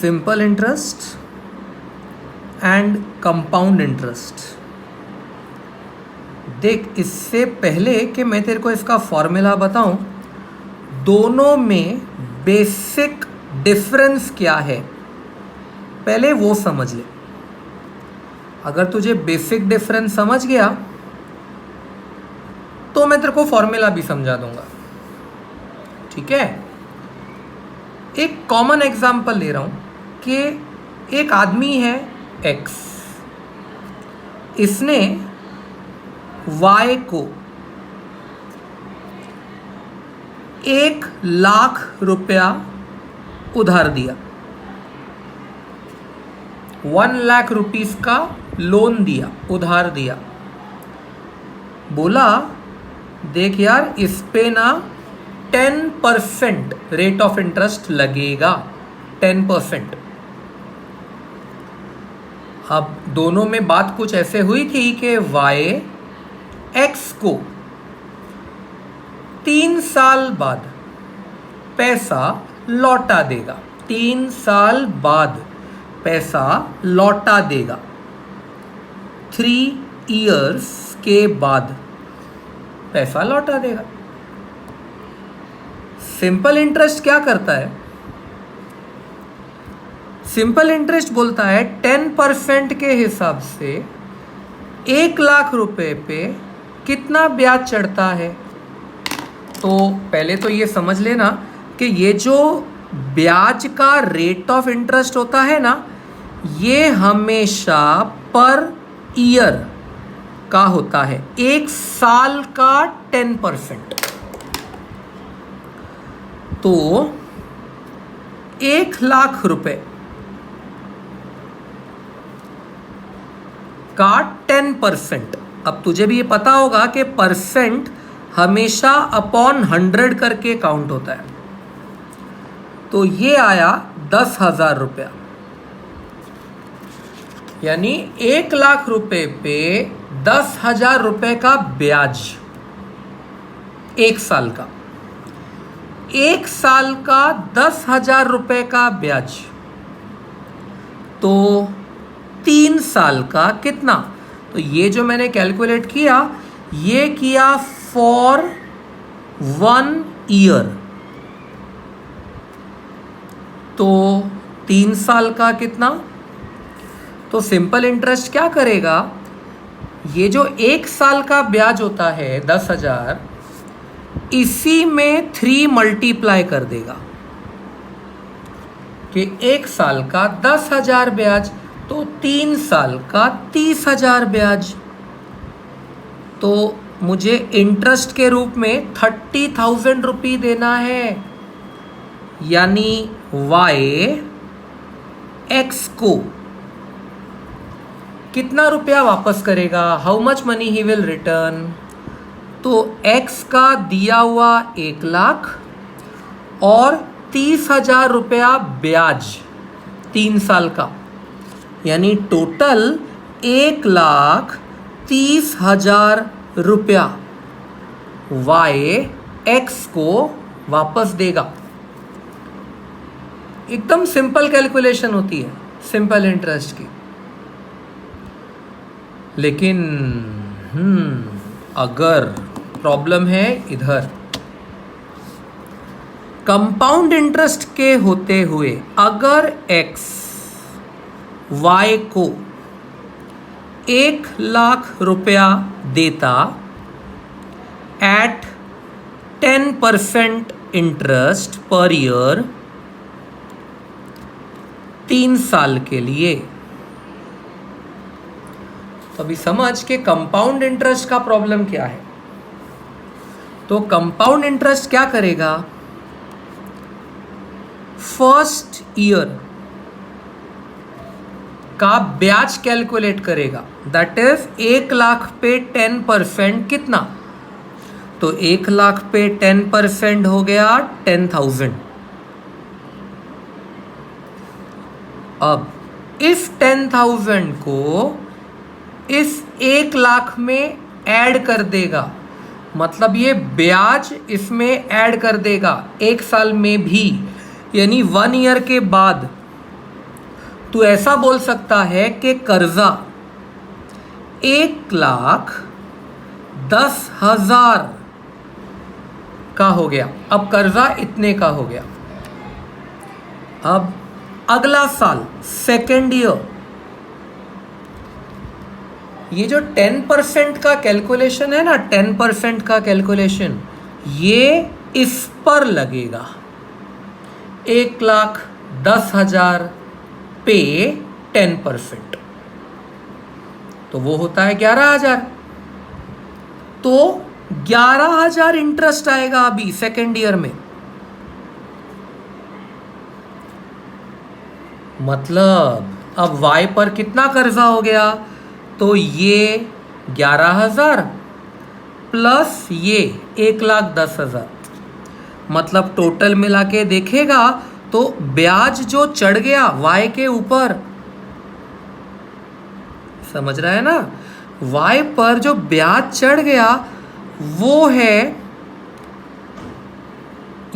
Simple interest and compound interest. देख, इससे पहले कि मैं तेरे को इसका फॉर्मूला बताऊं, दोनों में बेसिक डिफरेंस क्या है पहले वो समझ ले। अगर तुझे बेसिक डिफरेंस समझ गया तो मैं तेरे को फॉर्मूला भी समझा दूंगा, ठीक है। एक कॉमन एग्जांपल ले रहा हूं कि एक आदमी है एक्स, इसने वाई को 1,00,000 रुपया उधार दिया, 1,00,000 रुपीस का लोन दिया, उधार दिया। बोला देख यार, इस पे ना 10% रेट ऑफ इंटरेस्ट लगेगा, 10%। अब दोनों में बात कुछ ऐसे हुई थी कि वाई एक्स को 3 साल बाद पैसा लौटा देगा, 3 साल बाद पैसा लौटा देगा, 3 इयर्स के बाद पैसा लौटा देगा। सिंपल इंटरेस्ट क्या करता है? सिंपल इंटरेस्ट बोलता है 10% के हिसाब से 1,00,000 रुपए पे कितना ब्याज चढ़ता है। तो पहले तो ये समझ लेना कि ये जो ब्याज का रेट ऑफ इंटरेस्ट होता है ना, ये हमेशा पर ईयर का होता है, 1 साल का 10%। तो 1,00,000 रुपए का 10%। अब तुझे भी ये पता होगा कि परसेंट हमेशा अपॉन 100 करके काउंट होता है। तो ये आया 10,000 रुपया, यानी 1,00,000 रुपए पे 10,000 रुपए का ब्याज, 1 साल का, 1 साल का 10,000 रुपए का ब्याज। तो 3 साल का कितना? तो ये जो मैंने कैलकुलेट किया, ये किया फॉर 1 ईयर। तो 3 साल का कितना? तो सिंपल इंटरेस्ट क्या करेगा, ये जो 1 साल का ब्याज होता है 10,000, इसी में 3 मल्टीप्लाई कर देगा कि 1 साल का 10,000 ब्याज, तो 3 साल का 30,000 ब्याज। तो मुझे इंटरेस्ट के रूप में 30,000 रुपये देना है, यानी वाई एक्स को कितना रुपया वापस करेगा, how much money he will return. तो एक्स का दिया हुआ 1,00,000 और 30,000 रुपया ब्याज 3 साल का, यानी टोटल 1,30,000 रुपया वाई एक्स को वापस देगा। एकदम सिंपल कैलकुलेशन होती है सिंपल इंटरेस्ट की। लेकिन अगर प्रॉब्लम है इधर, कंपाउंड इंटरेस्ट के होते हुए अगर एक्स वाई को 1,00,000 रुपया देता एट 10% इंटरेस्ट पर ईयर 3 साल के लिए, तो अभी समझ के कंपाउंड इंटरेस्ट का प्रॉब्लम क्या है। तो कंपाउंड इंटरेस्ट क्या करेगा, फर्स्ट ईयर का ब्याज कैलकुलेट करेगा, दैट इज 1,00,000 पे 10% कितना। तो 1,00,000 पे 10% हो गया 10,000। अब इस 10,000 को इस 1,00,000 में ऐड कर देगा, मतलब ये ब्याज इसमें ऐड कर देगा 1 साल में भी, यानी 1 ईयर के बाद तू ऐसा बोल सकता है कि कर्जा 1,10,000 का हो गया। अब कर्जा इतने का हो गया। अब अगला साल सेकेंड ईयर, ये जो 10% का कैलकुलेशन है ना, 10% का कैलकुलेशन, ये इस पर लगेगा। 1,10,000 पे 10%, तो वो होता है 11,000। तो 11,000 इंटरेस्ट आएगा अभी सेकेंड ईयर में। मतलब अब y पर कितना कर्जा हो गया? तो ये 11,000 प्लस ये 1,10,000, मतलब टोटल मिला के देखेगा तो ब्याज जो चढ़ गया y के ऊपर, समझ रहा है ना, y पर जो ब्याज चढ़ गया वो है,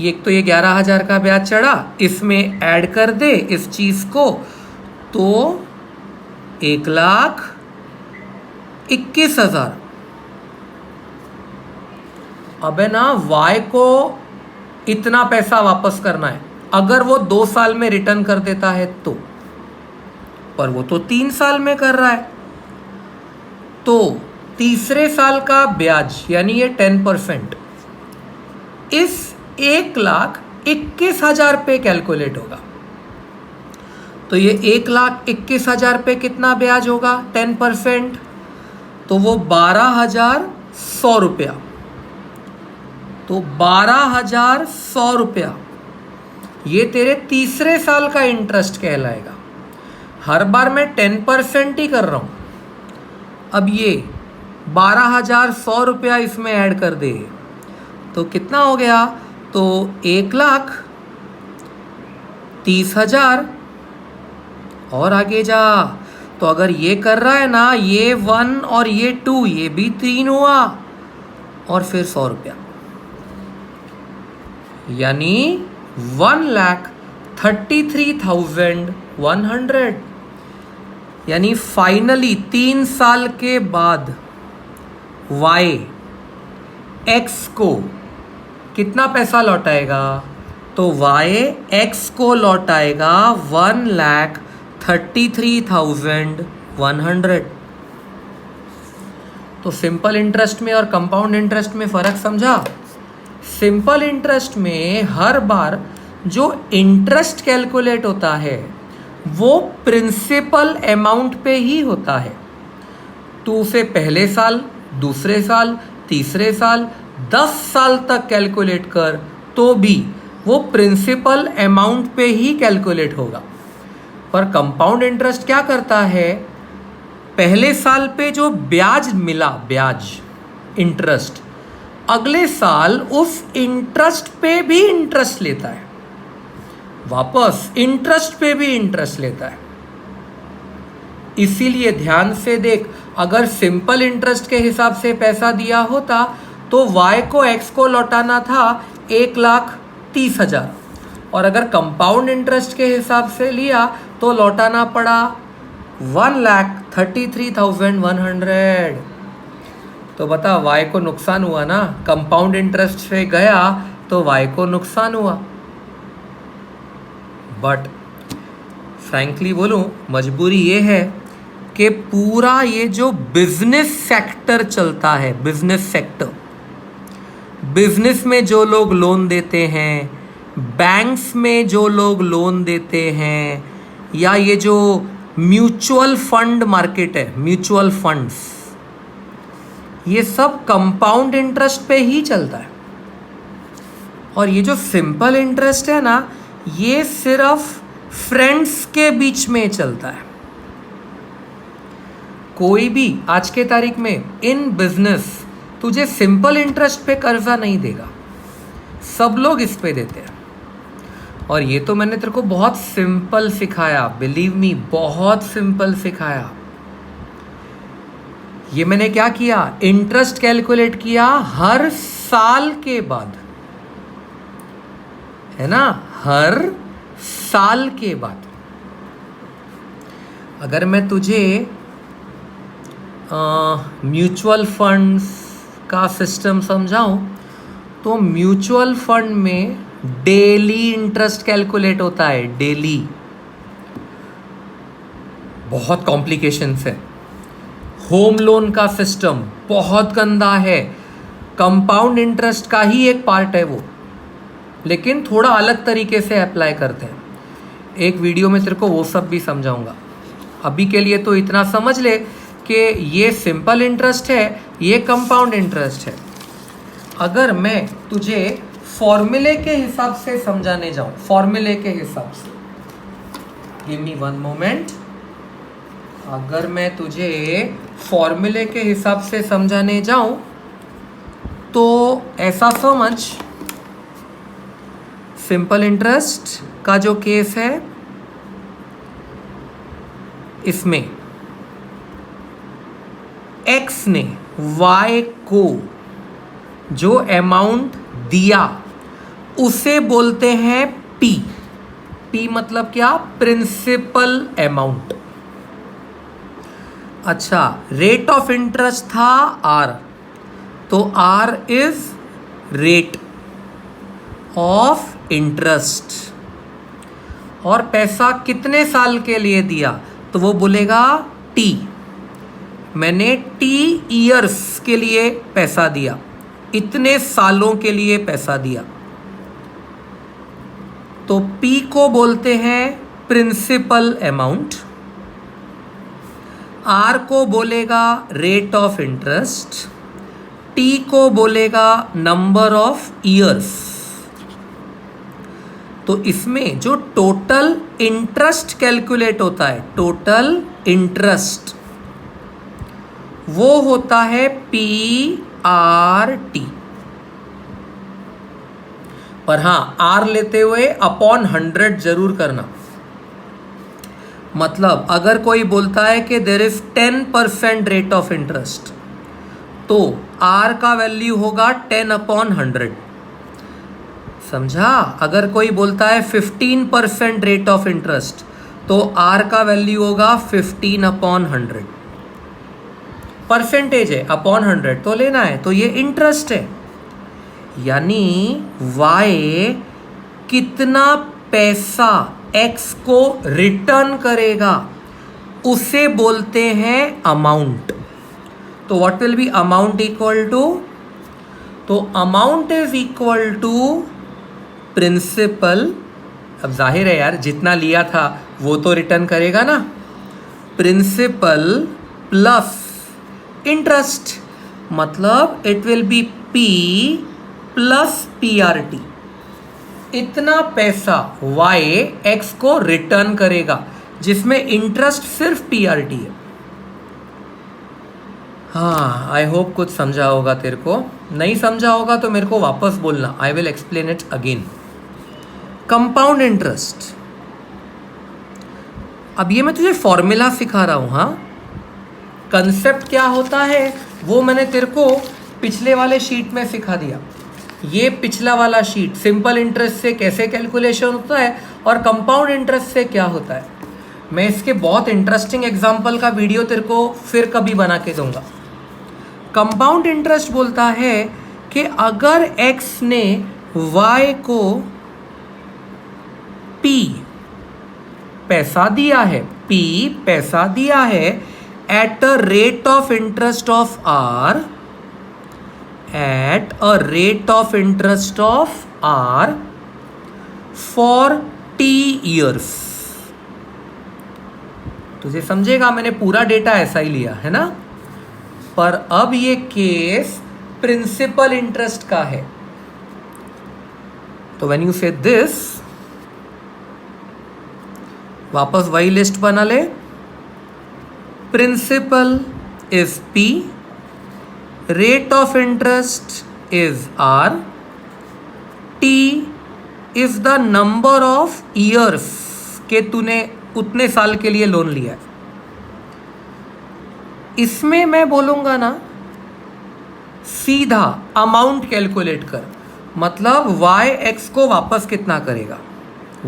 एक तो ये 11,000 का ब्याज चढ़ा, इसमें ऐड कर दे इस चीज को तो 1,21,000। अबे ना y को इतना पैसा वापस करना है, अगर वो 2 साल में रिटर्न कर देता है तो, पर वो तो 3 साल में कर रहा है, तो तीसरे साल का ब्याज यानी ये 10% इस 1,21,000 पे कैलकुलेट होगा। तो ये 1,21,000 पे कितना ब्याज होगा 10%? तो वो 12,100 रुपया। तो 12,100 रुपया ये तेरे तीसरे साल का इंटरेस्ट कहलाएगा। हर बार मैं 10% ही कर रहा हूं। अब ये 12,100 रुपया इसमें ऐड कर दे तो कितना हो गया? तो 1,30,000 और आगे जा। तो अगर ये कर रहा है ना, ये 1 और ये 2, ये भी 3 हुआ और फिर 100 रुपया, यानी 1,33,100। यानी फाइनली 3 साल के बाद y x को कितना पैसा लौटाएगा? तो y x को लौटाएगा 1,33,100। तो सिंपल इंटरेस्ट में और कंपाउंड इंटरेस्ट में फर्क समझा? सिंपल इंटरेस्ट में हर बार जो इंटरेस्ट कैलकुलेट होता है वो प्रिंसिपल अमाउंट पे ही होता है। तो उसे पहले साल, दूसरे साल, तीसरे साल, 10 साल तक कैलकुलेट कर तो भी वो प्रिंसिपल अमाउंट पे ही कैलकुलेट होगा। पर कंपाउंड इंटरेस्ट क्या करता है? पहले साल पे जो ब्याज मिला, ब्याज इंटरेस्ट, अगले साल उस इंटरेस्ट पे भी इंटरेस्ट लेता है, वापस इंटरेस्ट पे भी इंटरेस्ट लेता है। इसीलिए ध्यान से देख, अगर सिंपल इंटरेस्ट के हिसाब से पैसा दिया होता तो y को x को लौटाना था 1,30,000, और अगर कंपाउंड इंटरेस्ट के हिसाब से लिया तो लौटाना पड़ा 1,33,100। तो बता, y को नुकसान हुआ ना, कंपाउंड इंटरेस्ट से गया तो y को नुकसान हुआ। बट फ्रैंकली बोलूं, मजबूरी ये है कि पूरा ये जो बिजनेस सेक्टर चलता है, बिजनेस सेक्टर, बिजनेस में जो लोग लोन देते हैं, बैंक्स में जो लोग लोन देते हैं, या ये जो म्यूचुअल फंड मार्केट है, म्यूचुअल फंड्स, ये सब कंपाउंड इंटरेस्ट पे ही चलता है। और ये जो सिंपल इंटरेस्ट है ना, ये सिर्फ फ्रेंड्स के बीच में चलता है। कोई भी आज के तारीख में इन बिजनेस तुझे सिंपल इंटरेस्ट पे कर्जा नहीं देगा, सब लोग इस पे देते हैं। और ये तो मैंने तेरे को बहुत सिंपल सिखाया, बिलीव मी, बहुत सिंपल सिखाया। ये मैंने क्या किया? इंटरेस्ट कैलकुलेट किया हर साल के बाद, है ना, हर साल के बाद। अगर मैं तुझे म्यूचुअल फंड्स का सिस्टम समझाऊं तो म्यूचुअल फंड में डेली इंटरेस्ट कैलकुलेट होता है, डेली। बहुत कॉम्प्लिकेशंस है। होम लोन का सिस्टम बहुत गंदा है, कंपाउंड इंटरेस्ट का ही एक पार्ट है वो, लेकिन थोड़ा अलग तरीके से अप्लाई करते हैं। एक वीडियो में तेरे को वो सब भी समझाऊंगा। अभी के लिए तो इतना समझ ले कि ये सिंपल इंटरेस्ट है, ये कंपाउंड इंटरेस्ट है। अगर मैं तुझे फॉर्मूले के हिसाब से समझाने जाऊं, फॉर्मूले के हिसाब से, गिव मी वन मोमेंट। अगर मैं तुझे फॉर्मूले के हिसाब से समझाने जाऊं तो ऐसा समझ, सिंपल इंटरेस्ट का जो केस है, इसमें x ने y को जो अमाउंट दिया उसे बोलते हैं p। p मतलब क्या? Principal amount. अच्छा, रेट ऑफ इंटरेस्ट था r, तो r is rate of interest. और पैसा कितने साल के लिए दिया तो वो बोलेगा t। मैंने t ईयर्स के लिए पैसा दिया, इतने सालों के लिए पैसा दिया, तो p को बोलते हैं प्रिंसिपल अमाउंट, r को बोलेगा रेट ऑफ इंटरेस्ट, t को बोलेगा नंबर ऑफ ईयर्स। तो इसमें जो टोटल इंटरेस्ट कैलकुलेट होता है, टोटल इंटरेस्ट, वो होता है PRT। पर हां, R लेते हुए अपॉन 100 जरूर करना। मतलब अगर कोई बोलता है कि there is 10% rate of interest, तो R का वैल्यू होगा 10/100। समझा? अगर कोई बोलता है 15% रेट ऑफ इंटरेस्ट, तो R का वैल्यू होगा 15/100। परसेंटेज है, अपॉन 100 तो लेना है, तो ये इंटरेस्ट है। यानी y कितना पैसा x को रिटर्न करेगा उसे बोलते हैं अमाउंट। तो what will be amount equal to? तो amount is equal to principal. अब जाहिर है यार, जितना लिया था वो तो रिटर्न करेगा ना। प्रिंसिपल प्लस इंटरेस्ट, मतलब it will be P plus PRT। इतना पैसा y x को रिटर्न करेगा, जिसमें इंटरेस्ट सिर्फ PRT है। हाँ, आई होप कुछ समझा होगा तेरे को। नहीं समझा होगा तो मेरे को वापस बोलना, I will explain it again. Compound interest, अब ये मैं तुझे फॉर्मूला सिखा रहा हूं। हाँ, कंसेप्ट क्या होता है वो मैंने तेरे को पिछले वाले शीट में सिखा दिया। ये पिछला वाला शीट सिंपल इंटरेस्ट से कैसे कैलकुलेशन होता है और कंपाउंड इंटरेस्ट से क्या होता है। मैं इसके बहुत इंटरेस्टिंग एग्जांपल का वीडियो तेरे को फिर कभी बना के दूंगा। कंपाउंड इंटरेस्ट बोलता है कि अगर x ने y को p पैसा दिया है, p पैसा दिया है at a rate of interest of r, at a rate of interest of r for t years। तुझे समझेगा, मैंने पूरा डेटा ऐसा ही लिया है ना। पर अब ये केस प्रिंसिपल इंटरेस्ट का है। तो व्हेन यू से दिस, वापस वही लिस्ट बना ले। Principal is P, rate of interest is R, T is the number of years के तूने उतने साल के लिए लोन लिया है। इसमें मैं बोलूंगा ना, सीधा अमाउंट कैलकुलेट कर, मतलब y x को वापस कितना करेगा।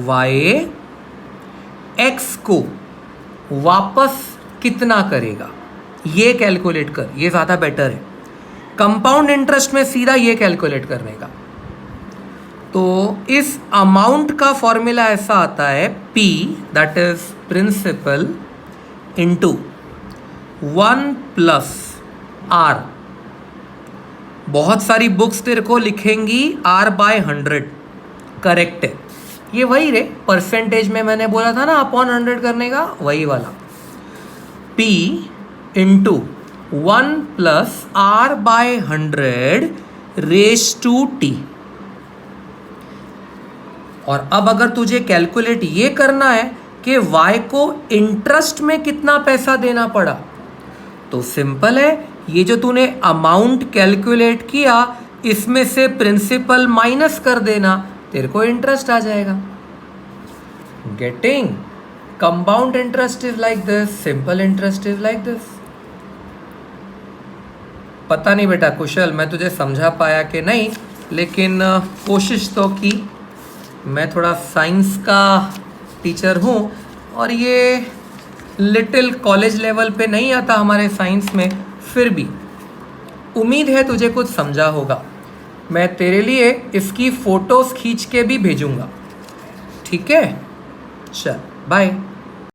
y x को वापस कितना करेगा ये कैलकुलेट कर, ये ज़्यादा बेटर है कंपाउंड इंटरेस्ट में सीधा ये कैलकुलेट करने का। तो इस अमाउंट का फॉर्मूला ऐसा आता है P that is principal into 1 plus R। बहुत सारी बुक्स तेरे को लिखेंगी R/100, करेक्ट है, ये वही रे परसेंटेज में मैंने बोला था ना अपॉन 100 करने का, वही वाला P into 1 plus R/100 raise to T। और अब अगर तुझे कैलकुलेट ये करना है कि Y को इंटरेस्ट में कितना पैसा देना पड़ा, तो सिंपल है, ये जो तूने अमाउंट कैलकुलेट किया इसमें से प्रिंसिपल माइनस कर देना, तेरे को इंटरेस्ट आ जाएगा। Getting? Compound interest is like this, simple interest is like this. पता नहीं बेटा कुशल मैं तुझे समझा पाया कि नहीं, लेकिन कोशिश तो की। मैं थोड़ा साइंस का टीचर हूँ और ये लिटिल कॉलेज लेवल पे नहीं आता हमारे साइंस में, फिर भी उम्मीद है तुझे कुछ समझा होगा। मैं तेरे लिए इसकी फ़ोटोज़ खींच के भी भेजूँगा, ठीक है? चल बाय।